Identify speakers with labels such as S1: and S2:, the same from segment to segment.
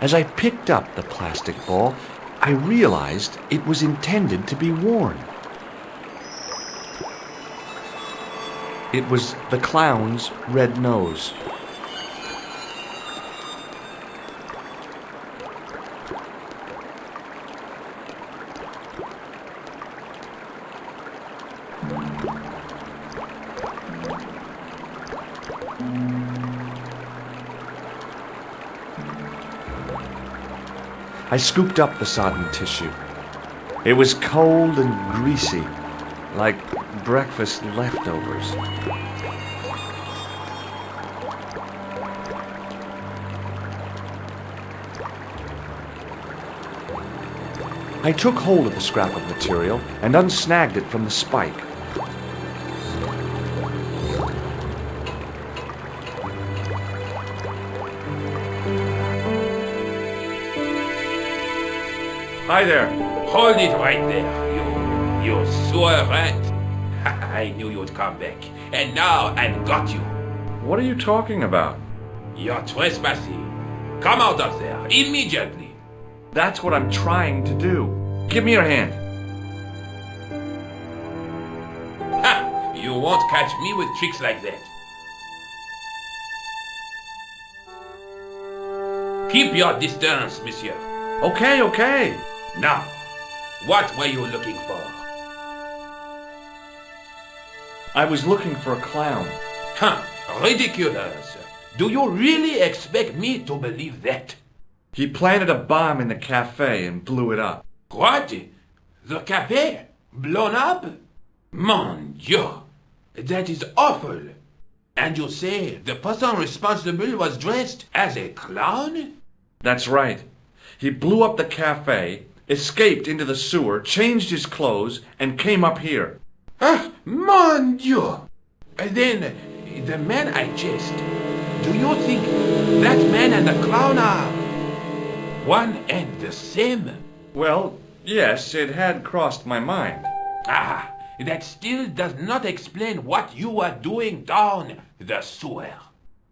S1: As I picked up the plastic ball, I realized it was intended to be worn. It was the clown's red nose. I scooped up the sodden tissue. It was cold and greasy, like breakfast leftovers. I took hold of the scrap of material and unsnagged it from the spike. Hi there.
S2: Hold it right there, you sewer rat. I knew you'd come back, and now I've got you.
S1: What are you talking about?
S2: You're trespassing. Come out of there, immediately.
S1: That's what I'm trying to do. Give me your hand.
S2: Ha! You won't catch me with tricks like that. Keep your distance, monsieur.
S1: Okay, okay.
S2: Now, what were you looking for?
S1: I was looking for a clown.
S2: Huh, ridiculous. Do you really expect me to believe that?
S1: He planted a bomb in the cafe and blew it up.
S2: What? The cafe? Blown up? Mon Dieu, that is awful. And you say the person responsible was dressed as a clown?
S1: That's right. He blew up the cafe, escaped into the sewer, changed his clothes, and came up here.
S2: Ah, mon Dieu! Then, the man I chased, do you think that man and the clown are one and the same?
S1: Well, yes, it had crossed my mind.
S2: Ah, that still does not explain what you are doing down the sewer.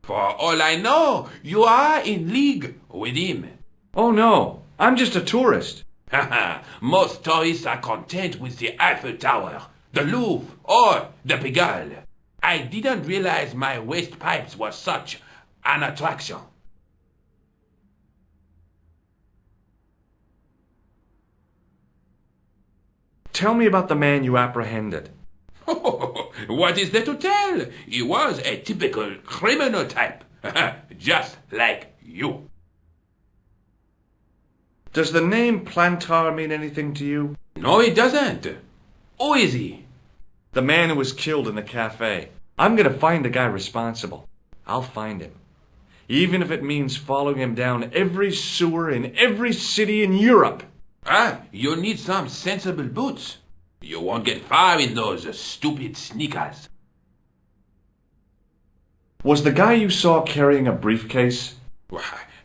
S2: For all I know, you are in league with him.
S1: Oh no, I'm just a tourist.
S2: Haha, most tourists are content with the Eiffel Tower, the Louvre, or the Pigalle. I didn't realize my waste pipes were such an attraction.
S1: Tell me about the man you apprehended.
S2: What is there to tell? He was a typical criminal type, just like you.
S1: Does the name Plantar mean anything to you?
S2: No, it doesn't. Who is he?
S1: The man who was killed in the cafe. I'm gonna find the guy responsible. I'll find him. Even if it means following him down every sewer in every city in Europe.
S2: Ah, you need some sensible boots. You won't get far in those stupid sneakers.
S1: Was the guy you saw carrying a briefcase?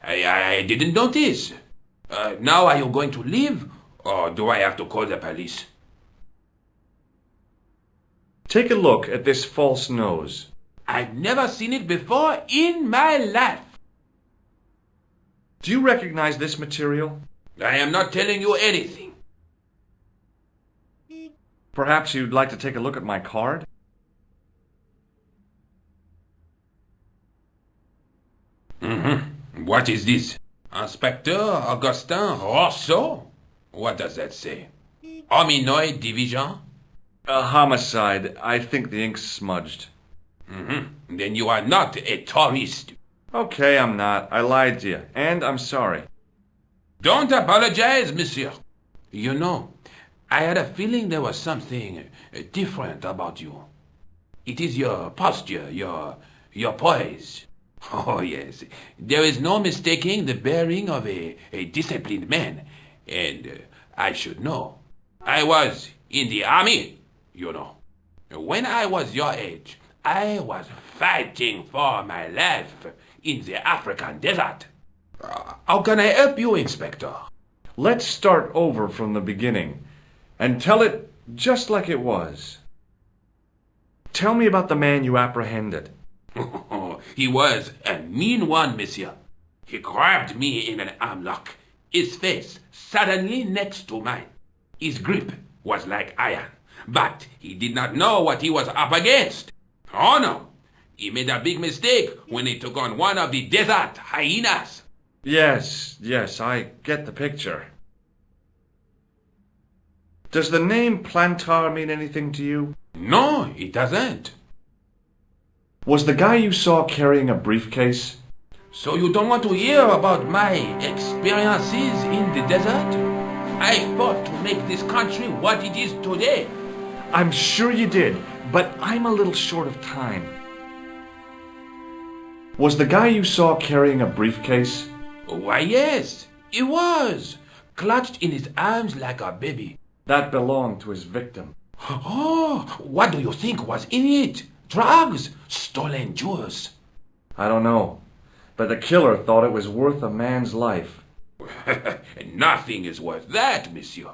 S2: I didn't notice. Now are you going to leave, or do I have to call the police?
S1: Take a look at this false nose.
S2: I've never seen it before in my life.
S1: Do you recognize this material?
S2: I am not telling you anything.
S1: Perhaps you'd like to take a look at my card?
S2: What is this? Inspector Augustin Rousseau? What does that say? Hominoid Division?
S1: A homicide. I think the ink's smudged.
S2: Then you are not a tourist.
S1: Okay, I'm not. I lied to you, and I'm sorry.
S2: Don't apologize, monsieur. You know, I had a feeling there was something different about you. It is your posture, your poise. Oh, yes. There is no mistaking the bearing of a disciplined man. And I should know. I was in the army, you know. When I was your age, I was fighting for my life in the African desert. How can I help you, Inspector?
S1: Let's start over from the beginning and tell it just like it was. Tell me about the man you apprehended.
S2: He was a mean one, monsieur. He grabbed me in an arm lock, his face suddenly next to mine. His grip was like iron, but he did not know what he was up against. Oh no! He made a big mistake when he took on one of the desert hyenas.
S1: Yes, I get the picture. Does the name Plantar mean anything to you?
S2: No, it doesn't.
S1: Was the guy you saw carrying a briefcase?
S2: So you don't want to hear about my experiences in the desert? I fought to make this country what it is today.
S1: I'm sure you did, but I'm a little short of time. Was the guy you saw carrying a briefcase?
S2: Why, yes, he was, clutched in his arms like a baby.
S1: That belonged to his victim.
S2: Oh, what do you think was in it? Drugs? Stolen jewels?
S1: I don't know, but the killer thought it was worth a man's life.
S2: Nothing is worth that, monsieur.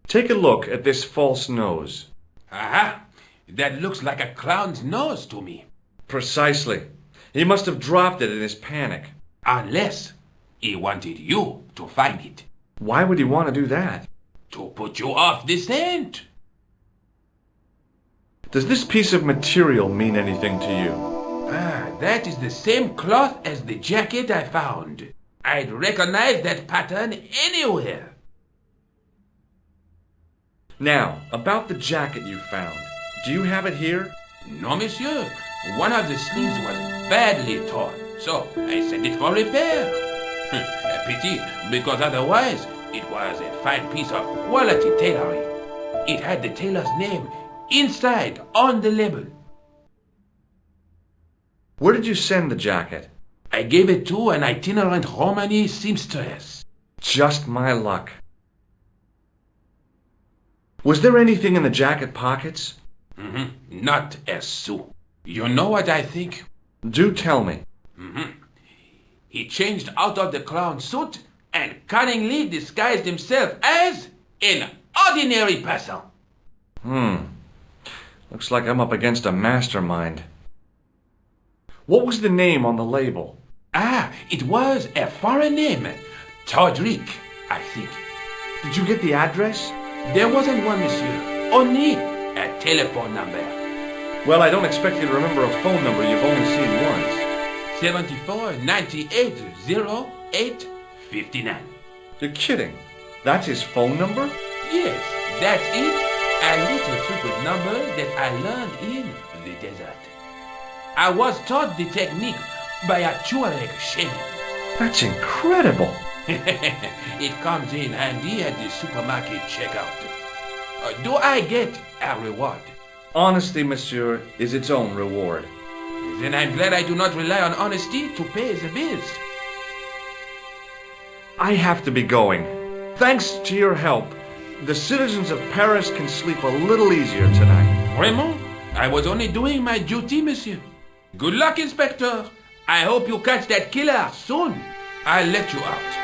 S1: Take a look at this false nose.
S2: Aha! That looks like a clown's nose to me.
S1: Precisely. He must have dropped it in his panic.
S2: Unless he wanted you to find it.
S1: Why would he want to do that?
S2: To put you off the scent.
S1: Does this piece of material mean anything to you?
S2: That is the same cloth as the jacket I found. I'd recognize that pattern anywhere.
S1: Now, about the jacket you found. Do you have it here?
S2: No, monsieur. One of the sleeves was badly torn, so I sent it for repair. A pity, because otherwise it was a fine piece of quality tailoring. It had the tailor's name inside on the label.
S1: Where did you send the jacket?
S2: I gave it to an itinerant Romany seamstress.
S1: Just my luck. Was there anything in the jacket pockets?
S2: Not a sou. You know what I think?
S1: Do tell me.
S2: He changed out of the clown suit and cunningly disguised himself as an ordinary person.
S1: Looks like I'm up against a mastermind. What was the name on the label?
S2: It was a foreign name. Todrick, I think.
S1: Did you get the address?
S2: There wasn't one, monsieur. Only a telephone number.
S1: Well, I don't expect you to remember a phone number you've only seen once.
S2: 74 98 08 59.
S1: You're kidding. That's his phone number?
S2: Yes, that's it. A little trick with numbers that I learned in the desert. I was taught the technique by a Tuareg shaman.
S1: That's incredible.
S2: It comes in handy at the supermarket checkout. Do I get a reward?
S1: Honesty, monsieur, is its own reward.
S2: Then I'm glad I do not rely on honesty to pay the bills.
S1: I have to be going. Thanks to your help, the citizens of Paris can sleep a little easier tonight.
S2: Raymond, I was only doing my duty, monsieur. Good luck, Inspector. I hope you catch that killer soon. I'll let you out.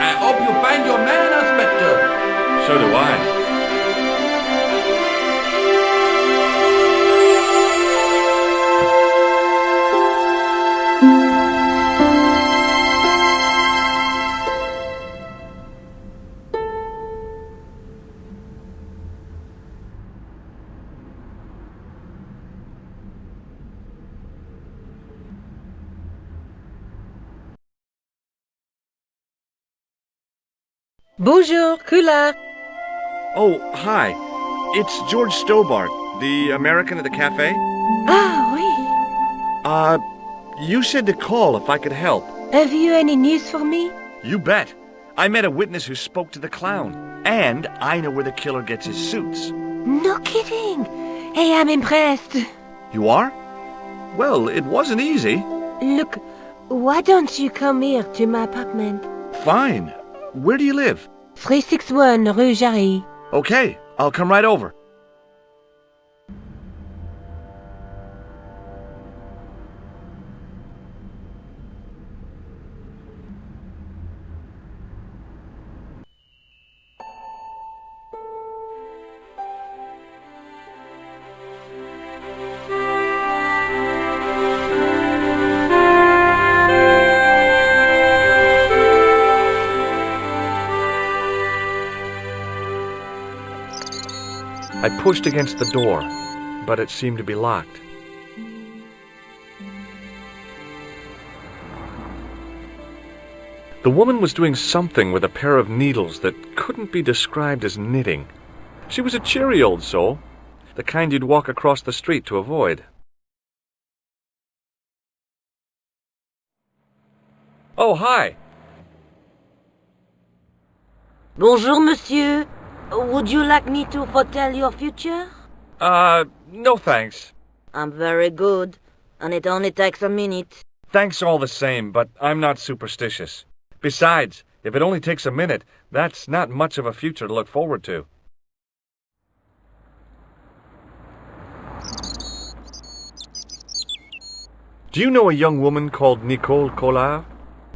S2: I hope you find your man, Inspector.
S1: So do I.
S3: Bonjour, Kula.
S1: Oh, hi. It's George Stobart, the American at the cafe.
S3: Ah, oui.
S1: You said to call if I could help.
S3: Have you any news for me?
S1: You bet. I met a witness who spoke to the clown. And I know where the killer gets his suits.
S3: No kidding. Hey, I'm impressed.
S1: You are? Well, it wasn't easy.
S3: Look, why don't you come here to my apartment?
S1: Fine. Where do you live?
S3: 361 Rue Jarry.
S1: Okay, I'll come right over. I pushed against the door, but it seemed to be locked. The woman was doing something with a pair of needles that couldn't be described as knitting. She was a cheery old soul, the kind you'd walk across the street to avoid. Oh, hi.
S3: Bonjour, monsieur. Would you like me to foretell your future?
S1: No thanks.
S3: I'm very good, and it only takes a minute.
S1: Thanks all the same, but I'm not superstitious. Besides, if it only takes a minute, that's not much of a future to look forward to. Do you know a young woman called Nicole Collard?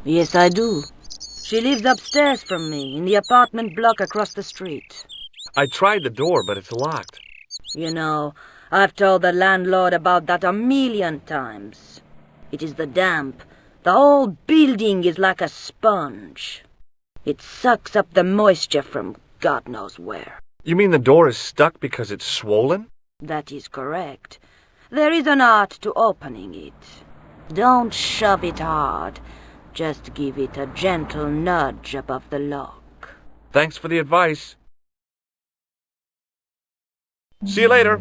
S3: Yes, I do. She lives upstairs from me, in the apartment block across the street.
S1: I tried the door, but it's locked.
S3: You know, I've told the landlord about that a million times. It is the damp. The whole building is like a sponge. It sucks up the moisture from God knows where.
S1: You mean the door is stuck because it's swollen?
S3: That is correct. There is an art to opening it. Don't shove it hard. Just give it a gentle nudge above the lock.
S1: Thanks for the advice. See you later.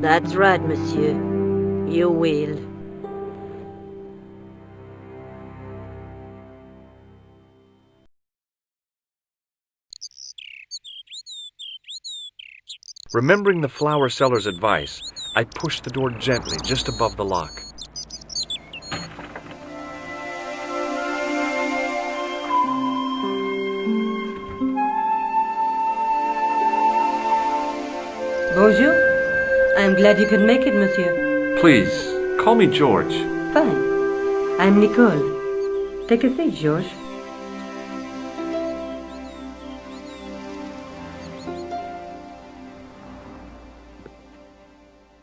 S3: That's right, monsieur. You will.
S1: Remembering the flower seller's advice, I pushed the door gently just above the lock.
S4: Bonjour. I'm glad you could make it, monsieur.
S1: Please, call me George.
S4: Fine. I'm Nicole. Take a seat, George.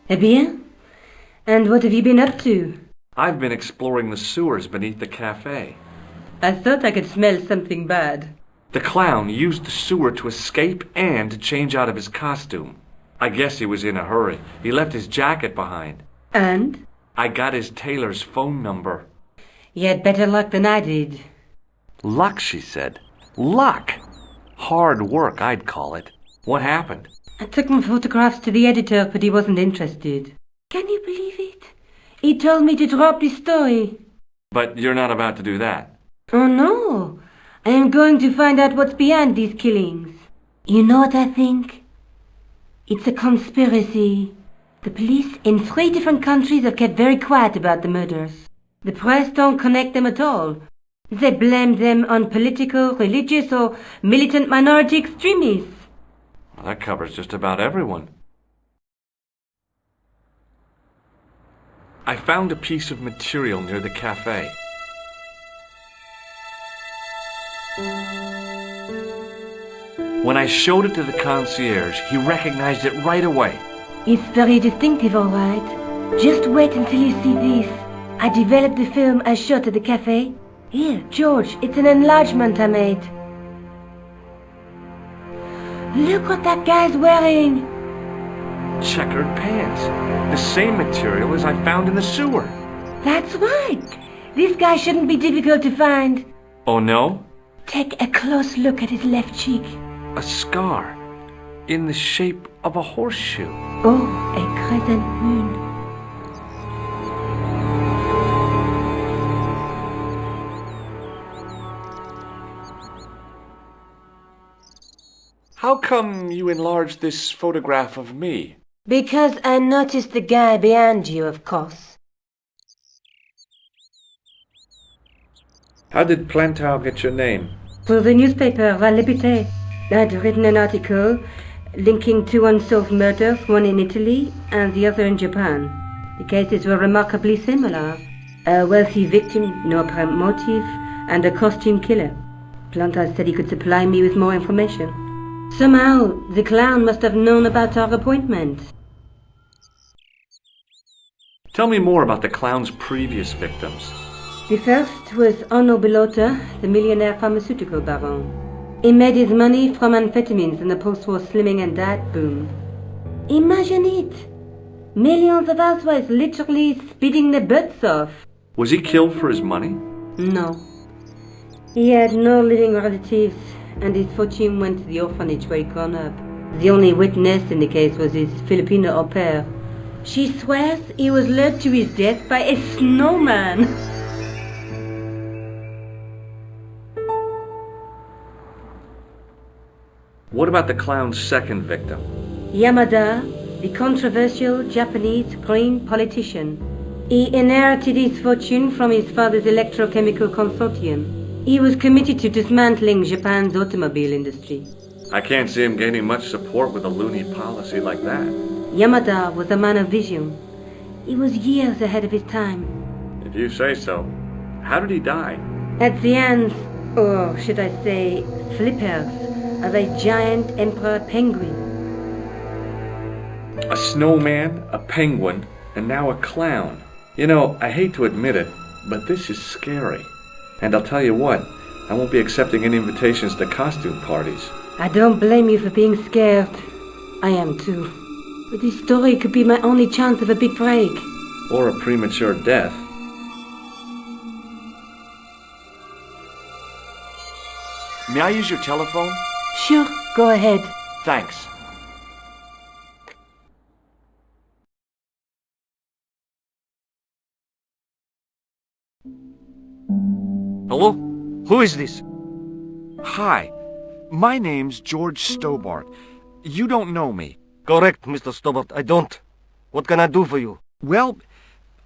S4: Eh bien? And what have you been up to?
S1: I've been exploring the sewers beneath the cafe.
S4: I thought I could smell something bad.
S1: The clown used the sewer to escape and to change out of his costume. I guess he was in a hurry. He left his jacket behind.
S4: And?
S1: I got his tailor's phone number.
S4: You had better luck than I did.
S1: Luck, she said. Luck! Hard work, I'd call it. What happened?
S4: I took my photographs to the editor, but he wasn't interested. Can you believe it? He told me to drop the story.
S1: But you're not about to do that.
S4: Oh, no. I am going to find out what's behind these killings. You know what I think? It's a conspiracy. The police in 3 different countries have kept very quiet about the murders. The press don't connect them at all. They blame them on political, religious, or militant minority extremists.
S1: Well, that covers just about everyone. I found a piece of material near the cafe. When I showed it to the concierge, he recognized it right away.
S4: It's very distinctive, all right. Just wait until you see this. I developed the film I shot at the cafe. Here, George, it's an enlargement I made. Look what that guy's wearing.
S1: Checkered pants. The same material as I found in the sewer.
S4: That's right. This guy shouldn't be difficult to find.
S1: Oh no?
S4: Take a close look at his left cheek.
S1: A scar. In the shape of a horseshoe.
S4: Oh, a crescent moon.
S1: How come you enlarged this photograph of me?
S4: Because I noticed the guy behind you, of course.
S1: How did Plantow get your name?
S4: For the newspaper, La Liberté, I'd written an article linking 2 unsolved murders, one in Italy and the other in Japan. The cases were remarkably similar. A wealthy victim, no apparent motive, and a costume killer. Plantow said he could supply me with more information. Somehow, the clown must have known about our appointment.
S1: Tell me more about the clown's previous victims.
S4: The first was Onno Belota, the millionaire pharmaceutical baron. He made his money from amphetamines in the post-war slimming and diet boom. Imagine it. Millions of housewives literally spitting their butts off.
S1: Was he killed for his money?
S4: No. He had no living relatives, and his fortune went to the orphanage where he'd grown up. The only witness in the case was his Filipino au pair. She swears he was lured to his death by a snowman.
S1: What about the clown's second victim?
S4: Yamada, the controversial Japanese green politician. He inherited his fortune from his father's electrochemical consortium. He was committed to dismantling Japan's automobile industry.
S1: I can't see him gaining much support with a loony policy like that.
S4: Yamada was a man of vision. He was years ahead of his time.
S1: If you say so. How did he die?
S4: At the hands, or should I say, flippers, of a giant emperor penguin.
S1: A snowman, a penguin, and now a clown. You know, I hate to admit it, but this is scary. And I'll tell you what, I won't be accepting any invitations to costume parties.
S4: I don't blame you for being scared. I am too. But this story could be my only chance of a big break.
S1: Or a premature death. May I use your telephone?
S4: Sure, go ahead.
S1: Thanks.
S5: Hello? Who is this?
S1: Hi, my name's George Stobart. You don't know me.
S5: Correct, Mr. Stobart, I don't. What can I do for you?
S1: Well,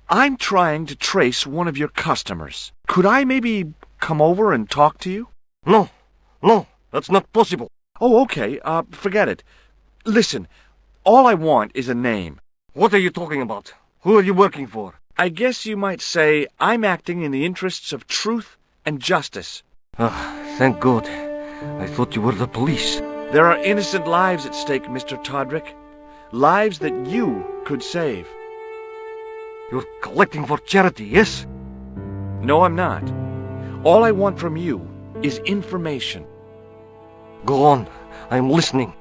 S1: I'm trying to trace one of your customers. Could I maybe come over and talk to you?
S5: No, that's not possible.
S1: Oh, okay, forget it. Listen, all I want is a name.
S5: What are you talking about? Who are you working for?
S1: I guess you might say I'm acting in the interests of truth and justice.
S5: Thank God. I thought you were the police.
S1: There are innocent lives at stake, Mr. Todrick. Lives that you could save.
S5: You're collecting for charity, yes?
S1: No, I'm not. All I want from you is information.
S5: Go on. I'm listening.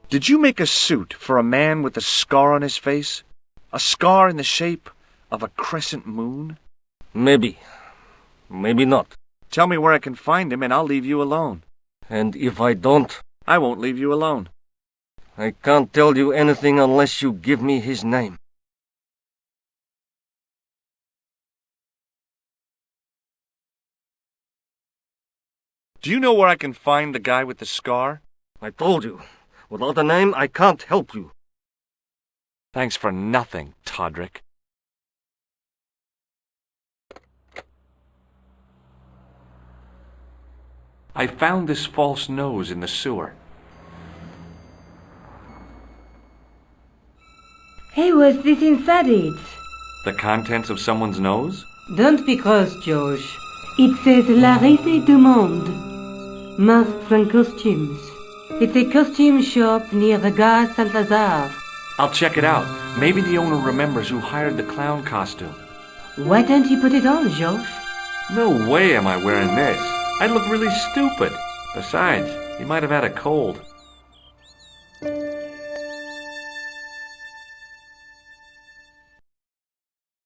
S1: Did you make a suit for a man with a scar on his face? A scar in the shape of a crescent moon?
S5: Maybe. Maybe not.
S1: Tell me where I can find him and I'll leave you alone.
S5: And if I don't?
S1: I won't leave you alone.
S5: I can't tell you anything unless you give me his name.
S1: Do you know where I can find the guy with the scar?
S5: I told you. Without a name, I can't help you.
S1: Thanks for nothing, Todrick. I found this false nose in the sewer.
S4: Hey, what's this inside it?
S1: The contents of someone's nose?
S4: Don't be cross, George. It says La Risée du Monde. Masks and costumes. It's a costume shop near the Gare Saint-Lazare.
S1: I'll check it out. Maybe the owner remembers who hired the clown costume.
S4: Why don't you put it on, George?
S1: No way am I wearing this. I'd look really stupid. Besides, he might have had a cold.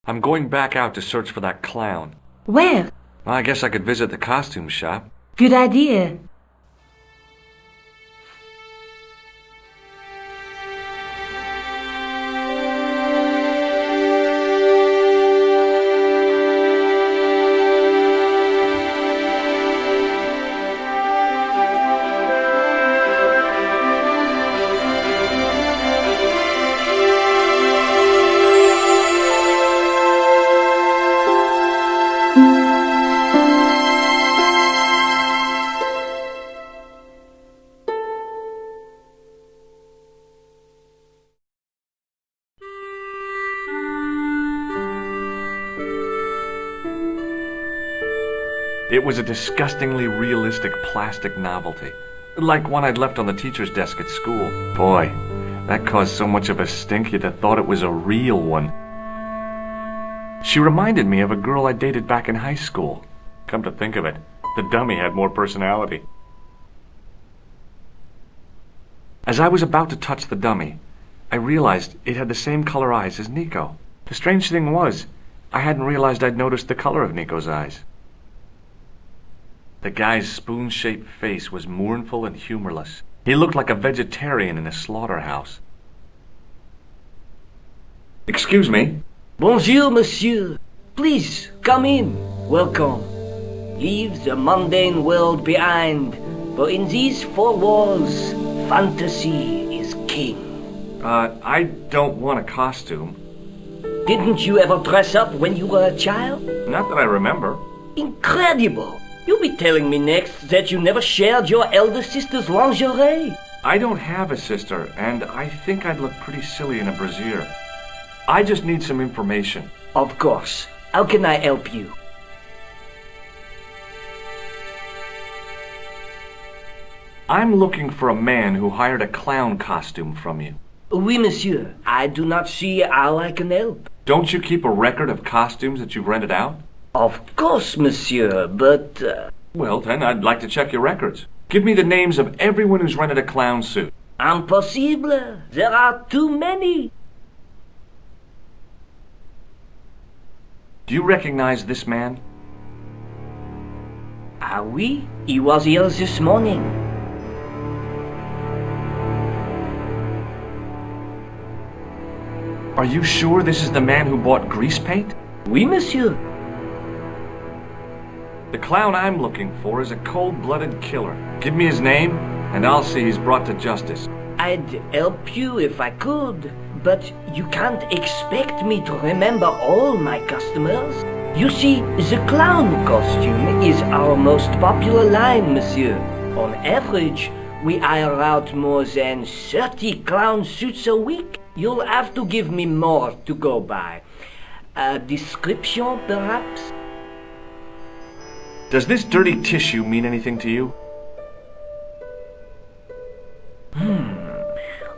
S1: I'm going back out to search for that clown.
S4: Where?
S1: Well, I guess I could visit the costume shop.
S4: Good idea.
S1: It was a disgustingly realistic plastic novelty, like one I'd left on the teacher's desk at school. Boy, that caused so much of a stink you'd have thought it was a real one. She reminded me of a girl I dated back in high school. Come to think of it, the dummy had more personality. As I was about to touch the dummy, I realized it had the same color eyes as Nico. The strange thing was, I hadn't realized I'd noticed the color of Nico's eyes. The guy's spoon-shaped face was mournful and humorless. He looked like a vegetarian in a slaughterhouse. Excuse me?
S6: Bonjour, monsieur. Please, come in. Welcome. Leave the mundane world behind, for in these four walls, fantasy is king.
S1: I don't want a costume.
S6: Didn't you ever dress up when you were a child?
S1: Not that I remember.
S6: Incredible! You'll be telling me next that you never shared your elder sister's lingerie.
S1: I don't have a sister, and I think I'd look pretty silly in a brassiere. I just need some information.
S6: Of course. How can I help you?
S1: I'm looking for a man who hired a clown costume from you.
S6: Oui, monsieur. I do not see how I can help.
S1: Don't you keep a record of costumes that you've rented out?
S6: Of course, monsieur, but...
S1: Well, then, I'd like to check your records. Give me the names of everyone who's rented a clown suit.
S6: Impossible. There are too many.
S1: Do you recognize this man?
S6: Ah oui? He was here this morning.
S1: Are you sure this is the man who bought grease paint?
S6: Oui, monsieur.
S1: The clown I'm looking for is a cold-blooded killer. Give me his name, and I'll see he's brought to justice.
S6: I'd help you if I could, but you can't expect me to remember all my customers. You see, the clown costume is our most popular line, monsieur. On average, we hire out more than 30 clown suits a week. You'll have to give me more to go by. A description, perhaps?
S1: Does this dirty tissue mean anything to you?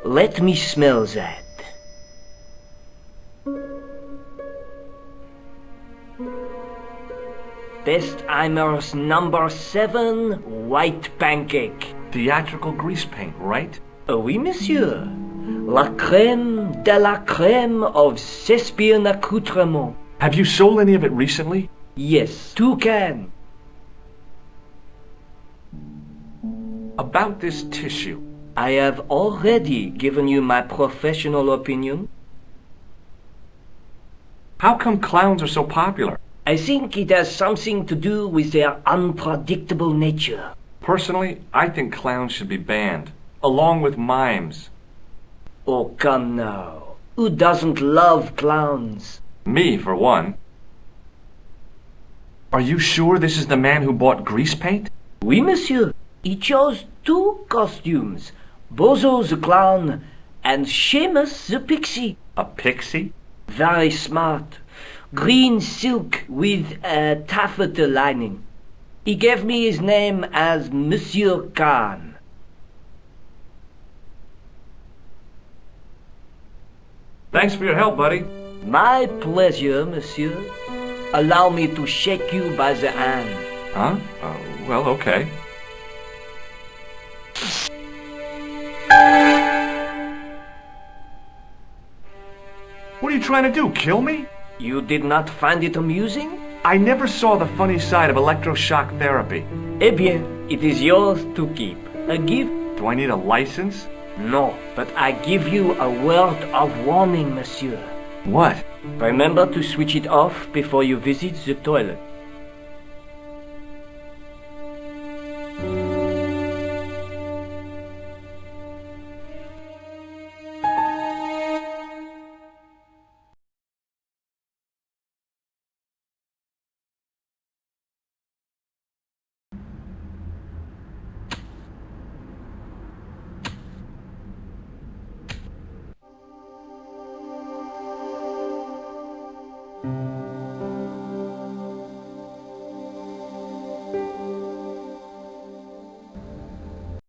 S6: Let me smell that. Bestheimer's number 7 white pancake.
S1: Theatrical grease paint, right?
S6: Oui, monsieur. La crème de la crème of Thespian accoutrement.
S1: Have you sold any of it recently?
S6: Yes, 2 cans.
S1: About this tissue.
S6: I have already given you my professional opinion.
S1: How come clowns are so popular?
S6: I think it has something to do with their unpredictable nature.
S1: Personally, I think clowns should be banned, along with mimes.
S6: Oh, come now. Who doesn't love clowns?
S1: Me, for one. Are you sure this is the man who bought grease paint?
S6: Oui, monsieur. He chose 2 costumes. Bozo the clown and Seamus the pixie.
S1: A pixie?
S6: Very smart. Green silk with a taffeta lining. He gave me his name as Monsieur Khan.
S1: Thanks for your help, buddy.
S6: My pleasure, monsieur. Allow me to shake you by the hand.
S1: Huh? Well, okay. What are you trying to do, kill me?
S6: You did not find it amusing?
S1: I never saw the funny side of electroshock therapy.
S6: Eh bien, it is yours to keep. A gift?
S1: Do I need a license?
S6: No, but I give you a word of warning, monsieur.
S1: What?
S6: Remember to switch it off before you visit the toilet.